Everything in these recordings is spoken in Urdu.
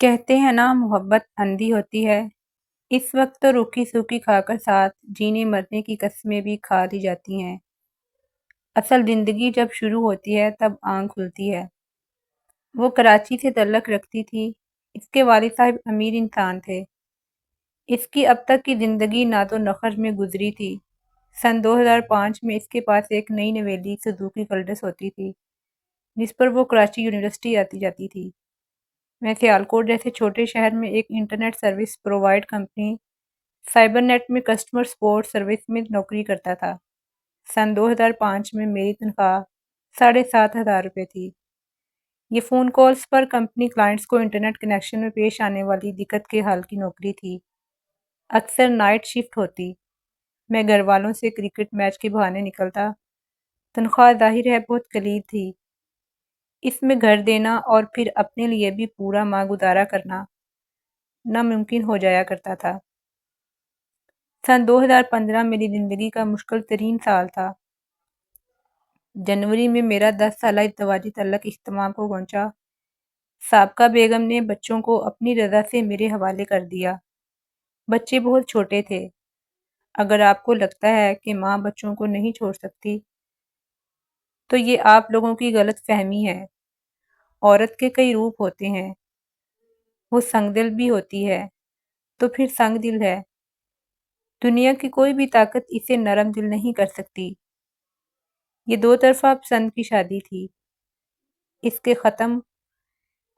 کہتے ہیں نا محبت اندھی ہوتی ہے۔ اس وقت تو روکھی سوکھی کھا کر ساتھ جینے مرنے کی قسمیں بھی کھا لی جاتی ہیں۔ اصل زندگی جب شروع ہوتی ہے تب آنکھ کھلتی ہے۔ وہ کراچی سے تعلق رکھتی تھی۔ اس کے والد صاحب امیر انسان تھے۔ اس کی اب تک کی زندگی ناز و نخر میں گزری تھی۔ سن 2005 میں اس کے پاس ایک نئی نویلی سزوکی کلٹس ہوتی تھی جس پر وہ کراچی یونیورسٹی آتی جاتی تھی۔ میں سیالکوٹ جیسے چھوٹے شہر میں ایک internet service provide company cyber net میں کسٹمر سپورٹ سروس میں نوکری کرتا تھا۔ سن 2005 میں میری تنخواہ 7,500 روپے تھی۔ یہ فون کالز پر کمپنی کلائنٹس کو انٹرنیٹ کنیکشن میں پیش آنے والی دقت کے حل کی نوکری تھی۔ اکثر نائٹ شفٹ ہوتی۔ میں گھر والوں سے کرکٹ میچ کے بہانے نکلتا۔ تنخواہ ظاہر ہے بہت قلیل تھی۔ اس میں گھر دینا اور پھر اپنے لیے بھی پورا ماہ گزارا کرنا ناممکن ہو جایا کرتا تھا۔ سن 2015 میری زندگی کا مشکل ترین سال تھا۔ جنوری میں میرا 10 سالہ ازدواجی تعلق اختتام کو پہنچا۔ سابقہ بیگم نے بچوں کو اپنی رضا سے میرے حوالے کر دیا۔ بچے بہت چھوٹے تھے۔ اگر آپ کو لگتا ہے کہ ماں بچوں کو نہیں چھوڑ سکتی تو یہ آپ لوگوں کی غلط فہمی ہے۔ عورت کے کئی روپ ہوتے ہیں۔ وہ سنگ دل بھی ہوتی ہے تو پھر سنگ دل ہے۔ دنیا کی کوئی بھی طاقت اسے نرم دل نہیں کر سکتی۔ یہ دو طرفہ پسند کی شادی تھی۔ اس کے ختم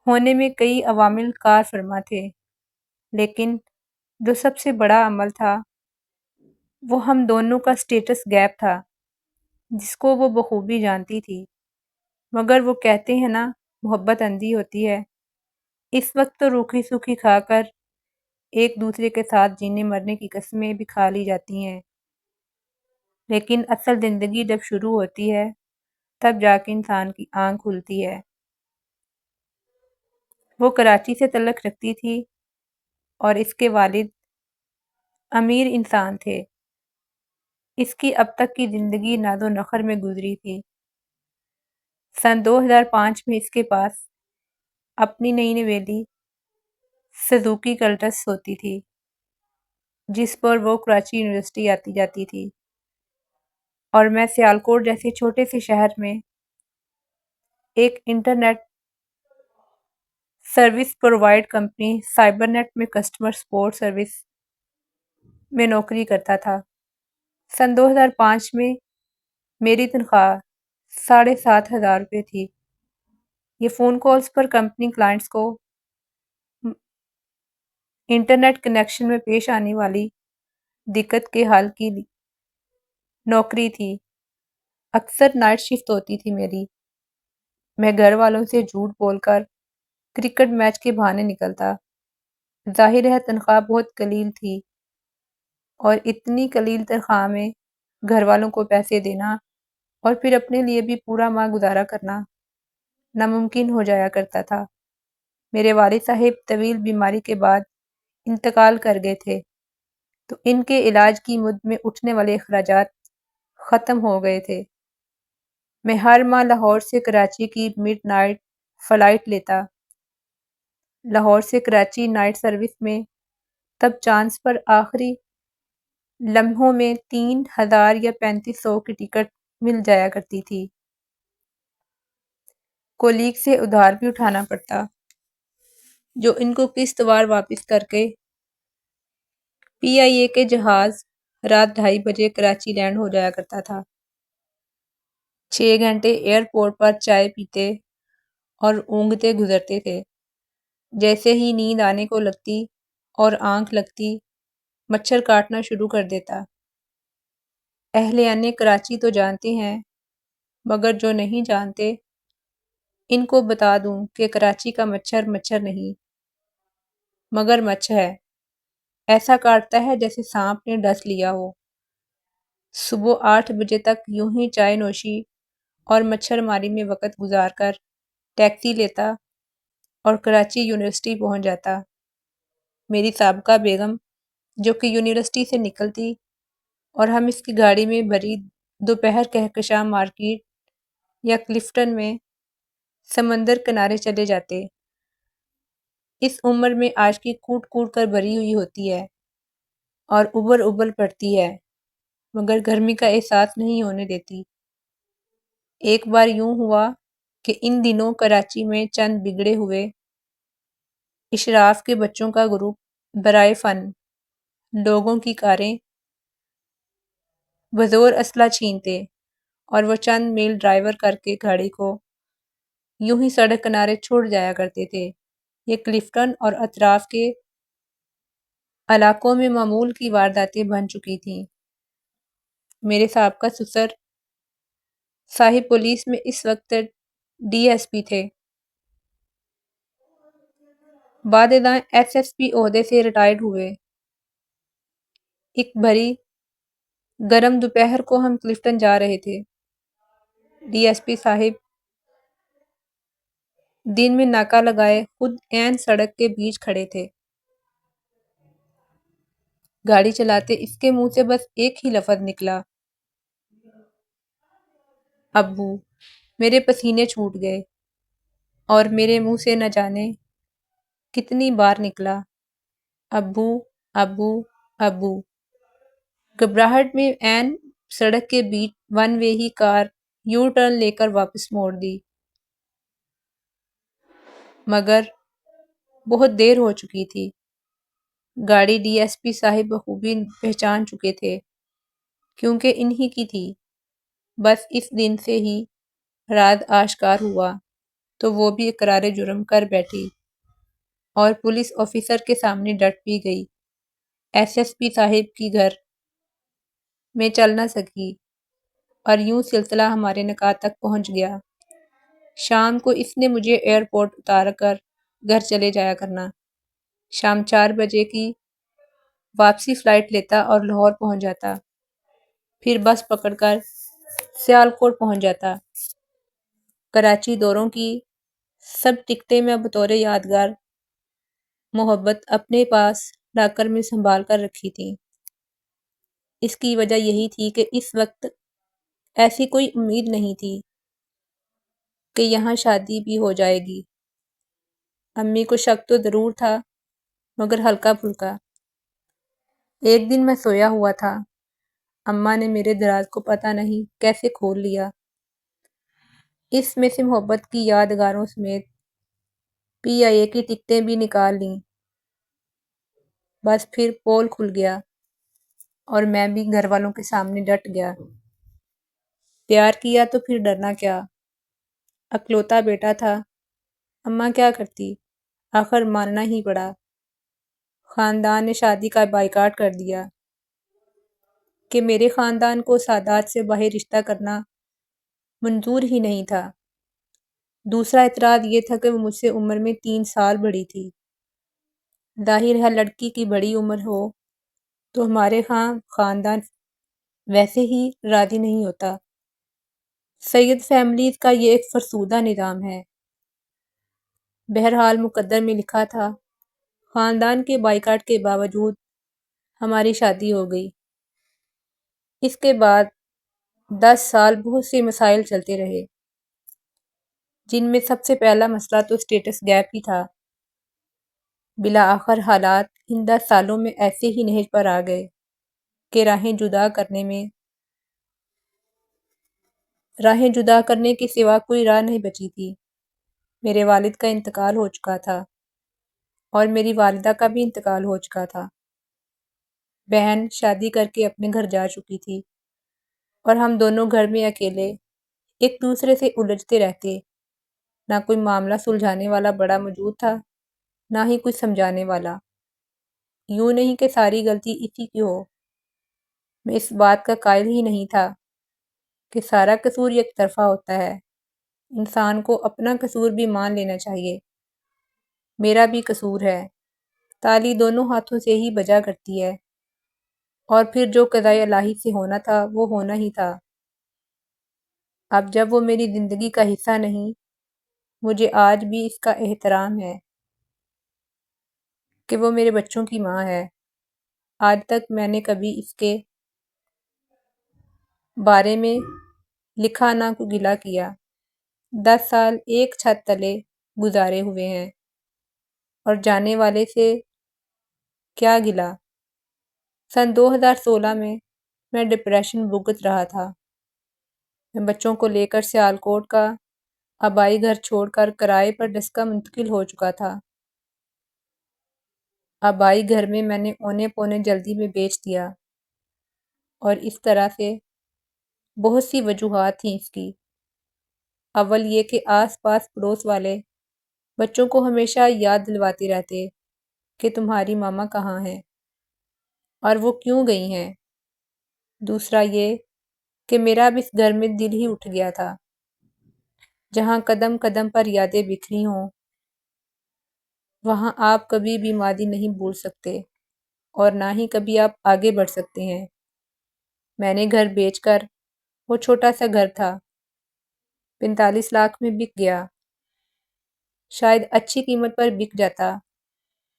ہونے میں کئی عوامل کار فرما تھے، لیکن جو سب سے بڑا عمل تھا وہ ہم دونوں کا سٹیٹس گیپ تھا جس کو وہ بخوبی جانتی تھی۔ مگر وہ کہتے ہیں نا محبت اندھی ہوتی ہے۔ اس وقت تو روکھی سوکھی کھا کر ایک دوسرے کے ساتھ جینے مرنے کی قسمیں بھی کھا لی جاتی ہیں، لیکن اصل زندگی جب شروع ہوتی ہے تب جا کے انسان کی آنکھ کھلتی ہے۔ وہ کراچی سے تعلق رکھتی تھی اور اس کے والد امیر انسان تھے۔ اس کی اب تک کی زندگی ناز و نخر میں گزری تھی۔ سن 2005 میں اس کے پاس اپنی نئی نویلی سزوکی کلٹس ہوتی تھی جس پر وہ کراچی یونیورسٹی آتی جاتی تھی، اور میں سیالکوٹ جیسے چھوٹے سے شہر میں ایک internet service provide company cyber net میں کسٹمر سپورٹ سروس میں نوکری کرتا تھا۔ سن 2005 میں میری تنخواہ 7,500 روپے تھی۔ یہ فون کالز پر کمپنی کلائنٹس کو انٹرنیٹ کنیکشن میں پیش آنے والی دقت کے حل کی نوکری تھی۔ اکثر نائٹ شفٹ ہوتی تھی میری۔ میں گھر والوں سے جھوٹ بول کر کرکٹ میچ کے بہانے نکلتا۔ ظاہر ہے تنخواہ بہت قلیل تھی، اور اتنی قلیل تنخواہ میں گھر والوں کو پیسے دینا اور پھر اپنے لیے بھی پورا ماہ گزارا کرنا ناممکن ہو جایا کرتا تھا۔ میرے والد صاحب طویل بیماری کے بعد انتقال کر گئے تھے، تو ان کے علاج کی مد میں اٹھنے والے اخراجات ختم ہو گئے تھے۔ میں ہر ماہ لاہور سے کراچی کی مڈ نائٹ فلائٹ لیتا۔ لاہور سے کراچی نائٹ سروس میں تب چانس پر آخری لمحوں میں 3,000 یا 3,500 کی ٹکٹ مل جایا کرتی تھی۔ کولیگ سے ادھار بھی اٹھانا پڑتا، جو ان کو قسط وار واپس کر کے پی آئی اے کے جہاز رات 2:30 بجے کراچی لینڈ ہو جایا کرتا تھا۔ 6 گھنٹے ایئرپورٹ پر چائے پیتے اور اونگتے گزرتے تھے۔ جیسے ہی نیند آنے کو لگتی اور آنکھ لگتی، مچھر کاٹنا شروع کر دیتا۔ اہلیان کراچی تو جانتے ہیں، مگر جو نہیں جانتے ان کو بتا دوں کہ کراچی کا مچھر مچھر نہیں، مگر مچھ ہے۔ ایسا کاٹتا ہے جیسے سانپ نے ڈس لیا ہو۔ صبح 8 بجے تک یوں ہی چائے نوشی اور مچھر ماری میں وقت گزار کر ٹیکسی لیتا اور کراچی یونیورسٹی پہنچ جاتا۔ میری سابقہ بیگم جو کہ یونیورسٹی سے نکلتی اور ہم اس کی گاڑی میں بھری دوپہر کہکشاں مارکیٹ یا کلفٹن میں سمندر کنارے چلے جاتے۔ اس عمر میں عاشقی کوٹ کوٹ کر بھری ہوئی ہوتی ہے اور ابل ابل پڑتی ہے، مگر گرمی کا احساس نہیں ہونے دیتی۔ ایک بار یوں ہوا کہ ان دنوں کراچی میں چند بگڑے ہوئے اشراف کے بچوں کا گروپ برائے فن لوگوں کی کاریں بزور اسلحہ چھینتے اور وہ چند میل ڈرائیور کر کے گاڑی کو یوں ہی سڑک کنارے چھوڑ جایا کرتے تھے۔ یہ کلفٹن اور اطراف کے علاقوں میں معمول کی وارداتیں بن چکی تھیں۔ میرے سابقہ سسر صاحب پولیس میں اس وقت ڈی ایس پی تھے، بعد ازاں ایس ایس پی عہدے سے ریٹائرڈ ہوئے۔ ایک بھری گرم دوپہر کو ہم کلفٹن جا رہے تھے۔ ڈی ایس پی صاحب دن میں ناکہ لگائے خود عین سڑک کے بیچ کھڑے تھے۔ گاڑی چلاتے اس کے منہ سے بس ایک ہی لفظ نکلا، ابو۔ میرے پسینے چھوٹ گئے اور میرے منہ سے نہ جانے کتنی بار نکلا، ابو ابو ابو۔ گھبراہٹ میں عین سڑک کے بیچ ون وے ہی کار یو ٹرن لے کر واپس موڑ دی، مگر بہت دیر ہو چکی تھی۔ گاڑی ڈی ایس پی صاحب بخوبی پہچان چکے تھے کیونکہ انہی کی تھی۔ بس اس دن سے ہی راز آشکار ہوا تو وہ بھی اقرار جرم کر بیٹھی اور پولیس آفیسر کے سامنے ڈٹ بھی گئی۔ ایس ایس پی صاحب کی گھر میں چل نہ سکی اور یوں سلسلہ ہمارے نکاح تک پہنچ گیا۔ شام کو اس نے مجھے ایئرپورٹ اتار کر گھر چلے جایا کرنا۔ شام 4 بجے کی واپسی فلائٹ لیتا اور لاہور پہنچ جاتا، پھر بس پکڑ کر سیالکوٹ پہنچ جاتا۔ کراچی دوروں کی سب ٹکٹیں میں بطور یادگار محبت اپنے پاس لاکر میں سنبھال کر رکھی تھیں۔ اس کی وجہ یہی تھی کہ اس وقت ایسی کوئی امید نہیں تھی کہ یہاں شادی بھی ہو جائے گی۔ امی کو شک تو ضرور تھا مگر ہلکا پھلکا۔ ایک دن میں سویا ہوا تھا، اماں نے میرے دراز کو پتہ نہیں کیسے کھول لیا، اس میں سے محبت کی یادگاروں سمیت پی آئی اے کی ٹکٹیں بھی نکال لیں۔ بس پھر پول کھل گیا اور میں بھی گھر والوں کے سامنے ڈٹ گیا۔ پیار کیا تو پھر ڈرنا کیا، اکلوتا بیٹا تھا، اماں کیا کرتی، آخر ماننا ہی پڑا۔ خاندان نے شادی کا بائیکاٹ کر دیا کہ میرے خاندان کو سادات سے باہر رشتہ کرنا منظور ہی نہیں تھا۔ دوسرا اعتراض یہ تھا کہ وہ مجھ سے عمر میں 3 سال بڑی تھی۔ ظاہر ہے لڑکی کی بڑی عمر ہو تو ہمارے ہاں خاندان ویسے ہی راضی نہیں ہوتا۔ سید فیملیز کا یہ ایک فرسودہ نظام ہے۔ بہرحال مقدر میں لکھا تھا، خاندان کے بائیکاٹ کے باوجود ہماری شادی ہو گئی۔ اس کے بعد 10 سال بہت سے مسائل چلتے رہے، جن میں سب سے پہلا مسئلہ تو اسٹیٹس گیپ ہی تھا۔ بالآخر حالات ان 10 سالوں میں ایسے ہی نہج پر آ گئے کہ راہیں جدا کرنے کے سوا کوئی راہ نہیں بچی تھی۔ میرے والد کا انتقال ہو چکا تھا اور میری والدہ کا بھی انتقال ہو چکا تھا۔ بہن شادی کر کے اپنے گھر جا چکی تھی اور ہم دونوں گھر میں اکیلے ایک دوسرے سے الجھتے رہتے۔ نہ کوئی معاملہ سلجھانے والا بڑا موجود تھا، نہ ہی کوئی سمجھانے والا۔ یوں نہیں کہ ساری غلطی اسی کی ہو، میں اس بات کا قائل ہی نہیں تھا کہ سارا قصور یک طرفہ ہوتا ہے۔ انسان کو اپنا قصور بھی مان لینا چاہیے۔ میرا بھی قصور ہے، تالی دونوں ہاتھوں سے ہی بجا کرتی ہے، اور پھر جو قضائے الہی سے ہونا تھا وہ ہونا ہی تھا۔ اب جب وہ میری زندگی کا حصہ نہیں، مجھے آج بھی اس کا احترام ہے کہ وہ میرے بچوں کی ماں ہے۔ آج تک میں نے کبھی اس کے بارے میں لکھا نہ کوئی گلہ کیا۔ 10 سال ایک چھت تلے گزارے ہوئے ہیں۔ اور جانے والے سے کیا گلا۔ سن 2016 میں ڈپریشن بھگت رہا تھا۔ میں بچوں کو لے کر سیالکوٹ کا آبائی گھر چھوڑ کر کرائے پر ڈسکا منتقل ہو چکا تھا۔ آبائی گھر میں نے اونے پونے جلدی میں بیچ دیا، اور اس طرح سے بہت سی وجوہات تھیں اس کی۔ اول یہ کہ آس پاس پڑوس والے بچوں کو ہمیشہ یاد دلواتے رہتے کہ تمہاری ماما کہاں ہیں اور وہ کیوں گئی ہیں۔ دوسرا یہ کہ میرا اب اس گھر میں دل ہی اٹھ گیا تھا، جہاں قدم قدم پر یادیں بکھری ہوں۔ وہاں آپ کبھی بھی ماضی نہیں بھول سکتے، اور نہ ہی کبھی آپ آگے بڑھ سکتے ہیں۔ میں نے گھر بیچ کر، وہ چھوٹا سا گھر تھا، 45 لاکھ میں بک گیا۔ شاید اچھی قیمت پر بک جاتا،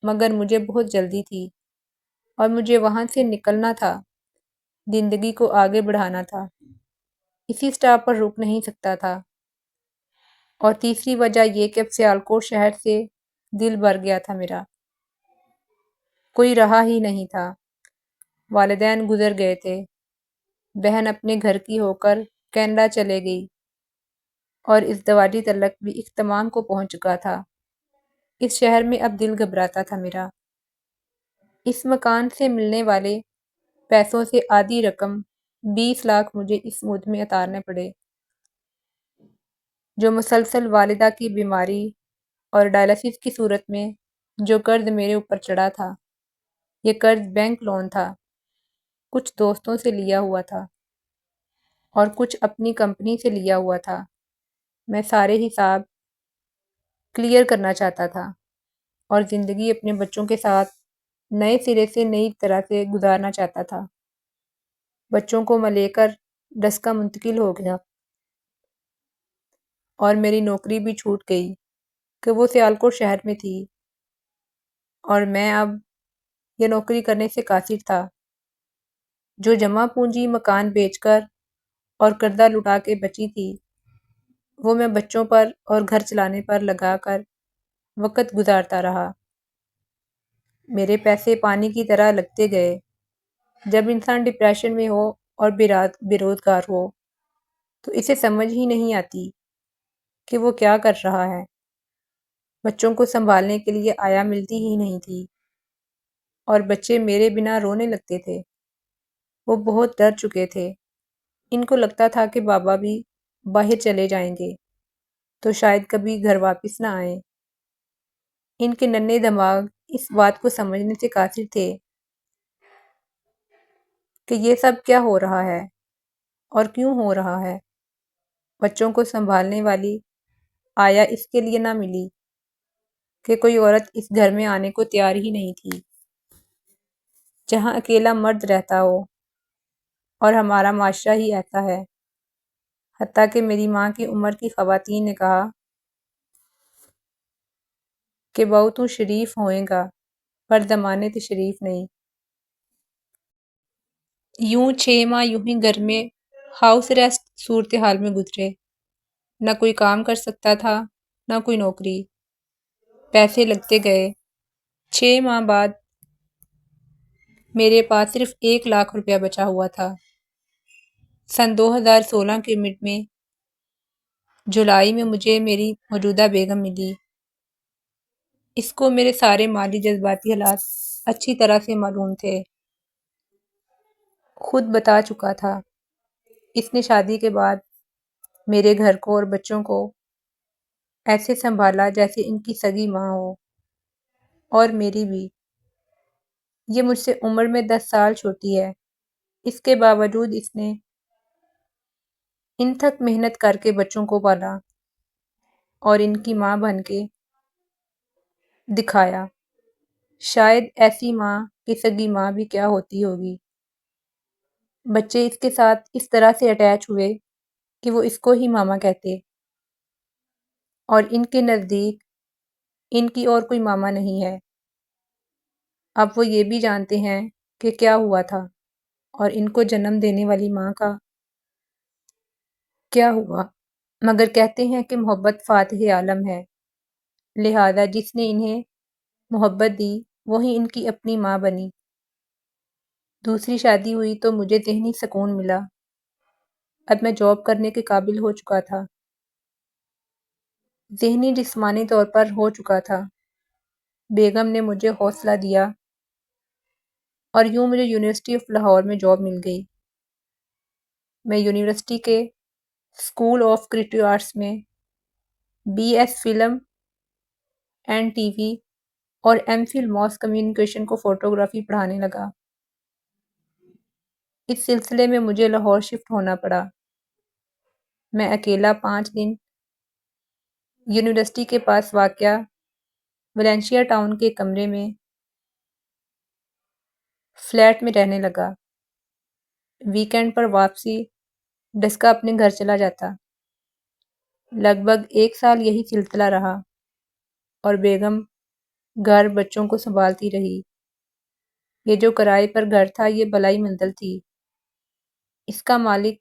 مگر مجھے بہت جلدی تھی، اور مجھے وہاں سے نکلنا تھا، زندگی کو آگے بڑھانا تھا، اسی سٹاپ پر رک نہیں سکتا تھا۔ اور تیسری وجہ یہ کہ اب سیالکوٹ شہر سے دل بھر گیا تھا میرا، کوئی رہا ہی نہیں تھا۔ والدین گزر گئے تھے، بہن اپنے گھر کی ہو کر کینیڈا چلے گئی، اور ازدواجی تعلق بھی اختتام کو پہنچ چکا تھا۔ اس شہر میں اب دل گھبراتا تھا میرا۔ اس مکان سے ملنے والے پیسوں سے آدھی رقم 20 لاکھ مجھے اس مد میں اتارنے پڑے، جو مسلسل والدہ کی بیماری اور ڈائلسس کی صورت میں جو قرض میرے اوپر چڑھا تھا۔ یہ قرض بینک لون تھا، کچھ دوستوں سے لیا ہوا تھا، اور کچھ اپنی کمپنی سے لیا ہوا تھا۔ میں سارے حساب کلیئر کرنا چاہتا تھا، اور زندگی اپنے بچوں کے ساتھ نئے سرے سے نئی طرح سے گزارنا چاہتا تھا۔ بچوں کو میں لے کر ڈسکا منتقل ہو گیا، اور میری نوکری بھی چھوٹ گئی کہ وہ سیالکوٹ شہر میں تھی، اور میں اب یہ نوکری کرنے سے قاصر تھا۔ جو جمع پونجی مکان بیچ کر اور قرضہ لٹا کے بچی تھی، وہ میں بچوں پر اور گھر چلانے پر لگا کر وقت گزارتا رہا۔ میرے پیسے پانی کی طرح لگتے گئے۔ جب انسان ڈپریشن میں ہو اور بے روزگار ہو تو اسے سمجھ ہی نہیں آتی کہ وہ کیا کر رہا ہے۔ بچوں کو سنبھالنے کے لیے آیا ملتی ہی نہیں تھی، اور بچے میرے بنا رونے لگتے تھے۔ وہ بہت ڈر چکے تھے، ان کو لگتا تھا کہ بابا بھی باہر چلے جائیں گے تو شاید کبھی گھر واپس نہ آئیں۔ ان کے ننھے دماغ اس بات کو سمجھنے سے قاصر تھے کہ یہ سب کیا ہو رہا ہے اور کیوں ہو رہا ہے۔ بچوں کو سنبھالنے والی آیا اس کے لیے نہ ملی کہ کوئی عورت اس گھر میں آنے کو تیار ہی نہیں تھی، جہاں اکیلا مرد رہتا ہو، اور ہمارا معاشرہ ہی ایسا ہے۔ حتیٰ کہ میری ماں کی عمر کی خواتین نے کہا کہ بہو تو شریف ہوئے گا، پر زمانے تے شریف نہیں۔ یوں 6 ماہ یوں ہی گھر میں ہاؤس ریسٹ صورتحال میں گزرے۔ نہ کوئی کام کر سکتا تھا، نہ کوئی نوکری۔ پیسے لگتے گئے۔ 6 ماہ بعد میرے پاس صرف 1 لاکھ روپیہ بچا ہوا تھا۔ سن 2016 کے مڈ میں جولائی میں مجھے میری موجودہ بیگم ملی۔ اس کو میرے سارے مالی جذباتی حالات اچھی طرح سے معلوم تھے، خود بتا چکا تھا۔ اس نے شادی کے بعد میرے گھر کو اور بچوں کو ایسے سنبھالا جیسے ان کی سگی ماں ہو، اور میری بھی۔ یہ مجھ سے عمر میں 10 سال چھوٹی ہے، اس کے باوجود اس نے انتھک محنت کر کے بچوں کو پالا اور ان کی ماں بن کے دکھایا۔ شاید ایسی ماں کہ سگی ماں بھی کیا ہوتی ہوگی۔ بچے اس کے ساتھ اس طرح سے اٹیچ ہوئے کہ وہ اس کو ہی ماما کہتے، اور ان کے نزدیک ان کی اور کوئی ماما نہیں ہے۔ اب وہ یہ بھی جانتے ہیں کہ کیا ہوا تھا، اور ان کو جنم دینے والی ماں کا کیا ہوا، مگر کہتے ہیں کہ محبت فاتح عالم ہے، لہذا جس نے انہیں محبت دی، وہی ان کی اپنی ماں بنی۔ دوسری شادی ہوئی تو مجھے ذہنی سکون ملا۔ اب میں جاب کرنے کے قابل ہو چکا تھا، ذہنی جسمانی طور پر ہو چکا تھا۔ بیگم نے مجھے حوصلہ دیا اور یوں مجھے یونیورسٹی آف لاہور میں جاب مل گئی۔ میں یونیورسٹی کے اسکول آف کریٹیو آرٹس میں B S film and T V اور ایم فل ماس کمیونیکیشن کو فوٹوگرافی پڑھانے لگا۔ اس سلسلے میں مجھے لاہور شفٹ ہونا پڑا۔ میں اکیلا 5 دن یونیورسٹی کے پاس واقع ویلنشیا ٹاؤن کے کمرے میں فلیٹ میں رہنے لگا۔ ویکینڈ پر واپسی ڈسکا اپنے گھر چلا جاتا۔ لگ بھگ 1 سال یہی سلسلہ رہا اور بیگم گھر بچوں کو سنبھالتی رہی۔ یہ جو کرائے پر گھر تھا یہ بلائی منزل تھی۔ اس کا مالک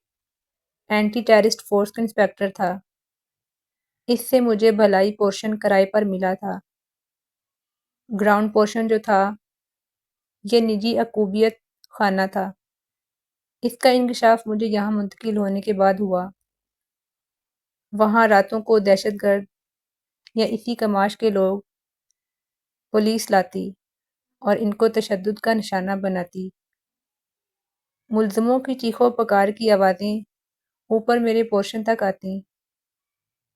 اینٹی ٹیررسٹ فورس کا انسپیکٹر تھا۔ اس سے مجھے بھلائی پورشن کرائے پر ملا تھا۔ گراؤنڈ پورشن جو تھا یہ نجی عقوبیت خانہ تھا۔ اس کا انکشاف مجھے یہاں منتقل ہونے کے بعد ہوا۔ وہاں راتوں کو دہشت گرد یا اسی کماش کے لوگ پولیس لاتی اور ان کو تشدد کا نشانہ بناتی۔ ملزموں کی چیخو پکار کی آوازیں اوپر میرے پورشن تک آتی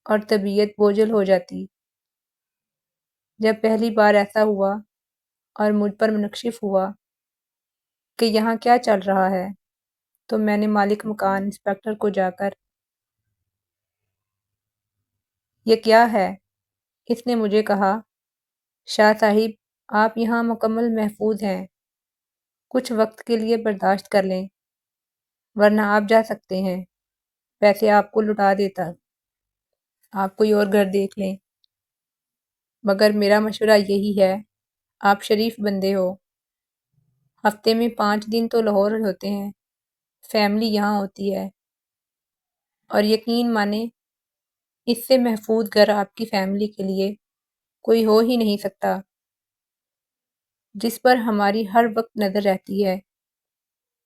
اور طبیعت بوجھل ہو جاتی۔ جب پہلی بار ایسا ہوا اور مجھ پر منکشف ہوا کہ یہاں کیا چل رہا ہے تو میں نے مالک مکان انسپیکٹر کو جا کر یہ کیا ہے؟ اس نے مجھے کہا شاہ صاحب آپ یہاں مکمل محفوظ ہیں، کچھ وقت کے لیے برداشت کر لیں ورنہ آپ جا سکتے ہیں، پیسے آپ کو لوٹا دیتا، آپ کوئی اور گھر دیکھ لیں، مگر میرا مشورہ یہی ہے آپ شریف بندے ہو، ہفتے میں 5 دن تو لاہور ہوتے ہیں، فیملی یہاں ہوتی ہے، اور یقین مانیں اس سے محفوظ گھر آپ کی فیملی کے لیے کوئی ہو ہی نہیں سکتا، جس پر ہماری ہر وقت نظر رہتی ہے۔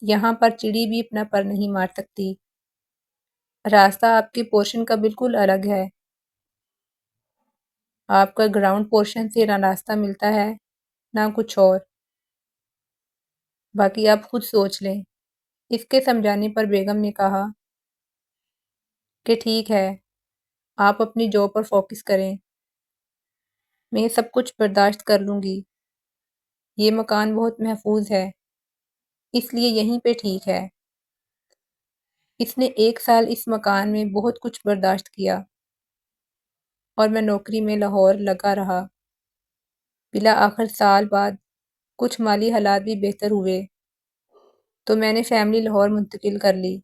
یہاں پر چڑی بھی اپنا پر نہیں مار سکتی۔ راستہ آپ کے پورشن کا بالکل الگ ہے۔ آپ کا گراؤنڈ پورشن سے نہ راستہ ملتا ہے نہ کچھ اور۔ باقی آپ خود سوچ لیں۔ اس کے سمجھانے پر بیگم نے کہا کہ ٹھیک ہے آپ اپنی جاب پر فوکس کریں، میں سب کچھ برداشت کر لوں گی، یہ مکان بہت محفوظ ہے اس لیے یہیں پہ ٹھیک ہے۔ اس نے 1 سال اس مکان میں بہت کچھ برداشت کیا اور میں نوکری میں لاہور لگا رہا۔ بالآخر سال بعد کچھ مالی حالات بھی بہتر ہوئے تو میں نے فیملی لاہور منتقل کر لی۔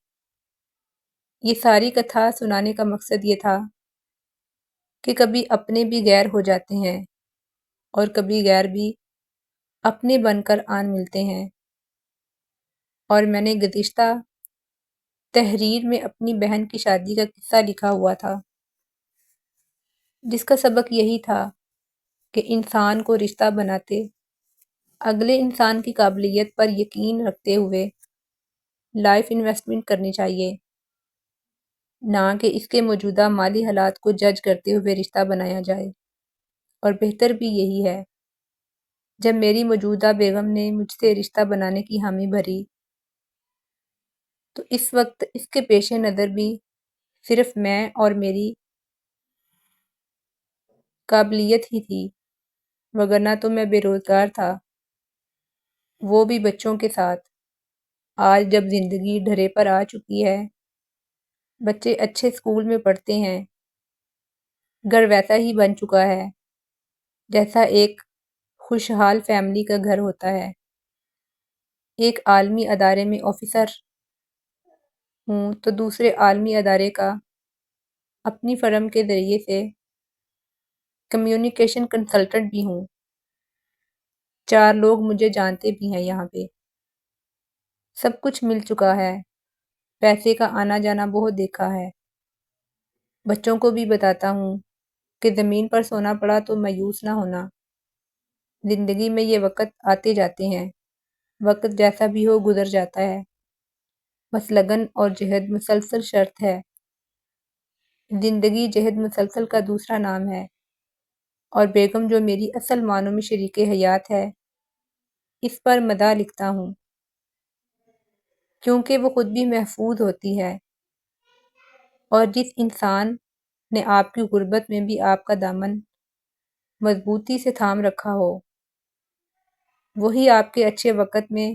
یہ ساری کتھا سنانے کا مقصد یہ تھا کہ کبھی اپنے بھی غیر ہو جاتے ہیں اور کبھی غیر بھی اپنے بن کر آن ملتے ہیں، اور میں نے گزشتہ تحریر میں اپنی بہن کی شادی کا قصہ لکھا ہوا تھا، جس کا سبق یہی تھا کہ انسان کو رشتہ بناتے اگلے انسان کی قابلیت پر یقین رکھتے ہوئے لائف انویسٹمنٹ کرنی چاہیے، نہ کہ اس کے موجودہ مالی حالات کو جج کرتے ہوئے رشتہ بنایا جائے۔ اور بہتر بھی یہی ہے۔ جب میری موجودہ بیگم نے مجھ سے رشتہ بنانے کی حامی بھری تو اس وقت اس کے پیش نظر بھی صرف میں اور میری قابلیت ہی تھی، وگرنہ تو میں بے روزگار تھا، وہ بھی بچوں کے ساتھ۔ آج جب زندگی ڈھرے پر آ چکی ہے، بچے اچھے اسکول میں پڑھتے ہیں، گھر ویسا ہی بن چکا ہے جیسا ایک خوشحال فیملی کا گھر ہوتا ہے۔ ایک عالمی ادارے میں آفیسر ہوں تو دوسرے عالمی ادارے کا اپنی فرم کے ذریعے سے کمیونیکیشن کنسلٹنٹ بھی ہوں۔ 4 لوگ مجھے جانتے بھی ہیں یہاں پہ۔ سب کچھ مل چکا ہے، پیسے کا آنا جانا بہت دیکھا ہے۔ بچوں کو بھی بتاتا ہوں کہ زمین پر سونا پڑا تو مایوس نہ ہونا، زندگی میں یہ وقت آتے جاتے ہیں، وقت جیسا بھی ہو گزر جاتا ہے، بس لگن اور جہد مسلسل شرط ہے۔ زندگی جہد مسلسل کا دوسرا نام ہے، اور بیگم جو میری اصل معنوں میں شریک حیات ہے، اس پر مداح لکھتا ہوں، کیونکہ وہ خود بھی محفوظ ہوتی ہے، اور جس انسان نے آپ کی غربت میں بھی آپ کا دامن مضبوطی سے تھام رکھا ہو، وہی آپ کے اچھے وقت میں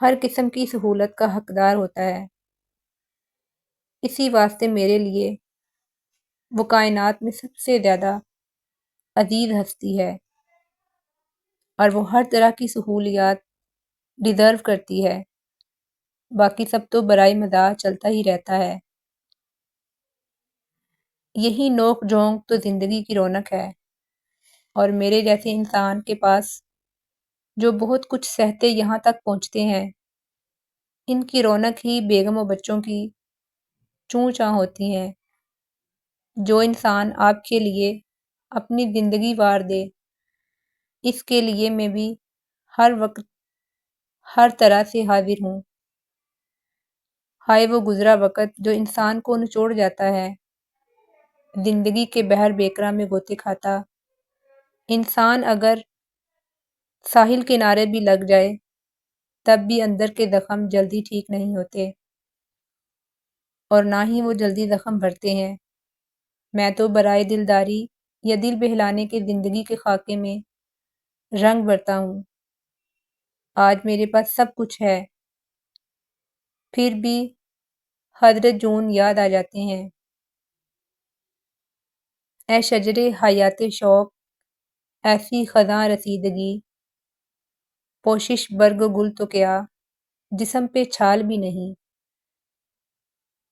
ہر قسم کی سہولت کا حقدار ہوتا ہے۔ اسی واسطے میرے لیے وہ کائنات میں سب سے زیادہ عزیز ہستی ہے، اور وہ ہر طرح کی سہولیات ڈیزرو کرتی ہے، باقی سب تو برائے مزاح چلتا ہی رہتا ہے۔ یہی نوک جھونک تو زندگی کی رونق ہے، اور میرے جیسے انسان کے پاس جو بہت کچھ سہتے یہاں تک پہنچتے ہیں، ان کی رونق ہی بیگم و بچوں کی چوں چاں ہوتی ہیں۔ جو انسان آپ کے لیے اپنی زندگی وار دے، اس کے لیے میں بھی ہر وقت ہر طرح سے حاضر ہوں۔ ہائے وہ گزرا وقت جو انسان کو نچوڑ جاتا ہے، زندگی کے بحر بیکراں میں غوطے کھاتا۔ انسان اگر ساحل کنارے بھی لگ جائے، تب بھی اندر کے زخم جلدی ٹھیک نہیں ہوتے، اور نہ ہی وہ جلدی زخم بھرتے ہیں۔ میں تو برائے دلداری یا دل بہلانے کے زندگی کے خاکے میں رنگ بھرتا ہوں۔ آج میرے پاس سب کچھ ہے، پھر بھی حضرت جون یاد آ جاتے ہیں۔ اے شجر حیات شوق، ایسی خزاں رسیدگی، پوشش برگ و گل تو کیا، جسم پہ چھال بھی نہیں۔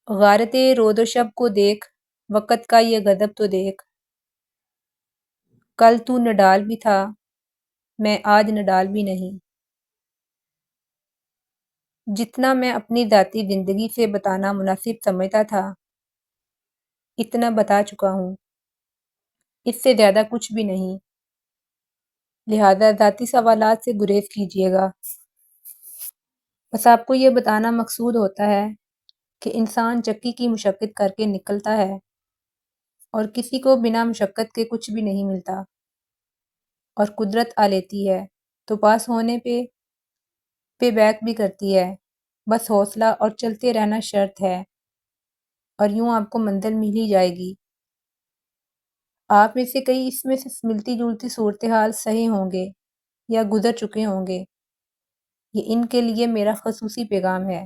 غارت رود و شب کو دیکھ، وقت کا یہ غضب تو دیکھ۔ کل تو نڈال بھی تھا، میں آج نڈال بھی نہیں۔ جتنا میں اپنی ذاتی زندگی سے بتانا مناسب سمجھتا تھا، اتنا بتا چکا ہوں، اس سے زیادہ کچھ بھی نہیں، لہذا ذاتی سوالات سے گریز کیجیے گا۔ بس آپ کو یہ بتانا مقصود ہوتا ہے کہ انسان چکی کی مشقت کر کے نکلتا ہے، اور کسی کو بنا مشقت کے کچھ بھی نہیں ملتا، اور قدرت آ لیتی ہے تو پاس ہونے پہ بیک بھی کرتی ہے۔ بس حوصلہ اور چلتے رہنا شرط ہے، اور یوں آپ کو منزل مل ہی جائے گی۔ آپ میں سے کئی اس میں سے ملتی جلتی صورتحال سہے ہوں گے یا گزر چکے ہوں گے، یہ ان کے لیے میرا خصوصی پیغام ہے۔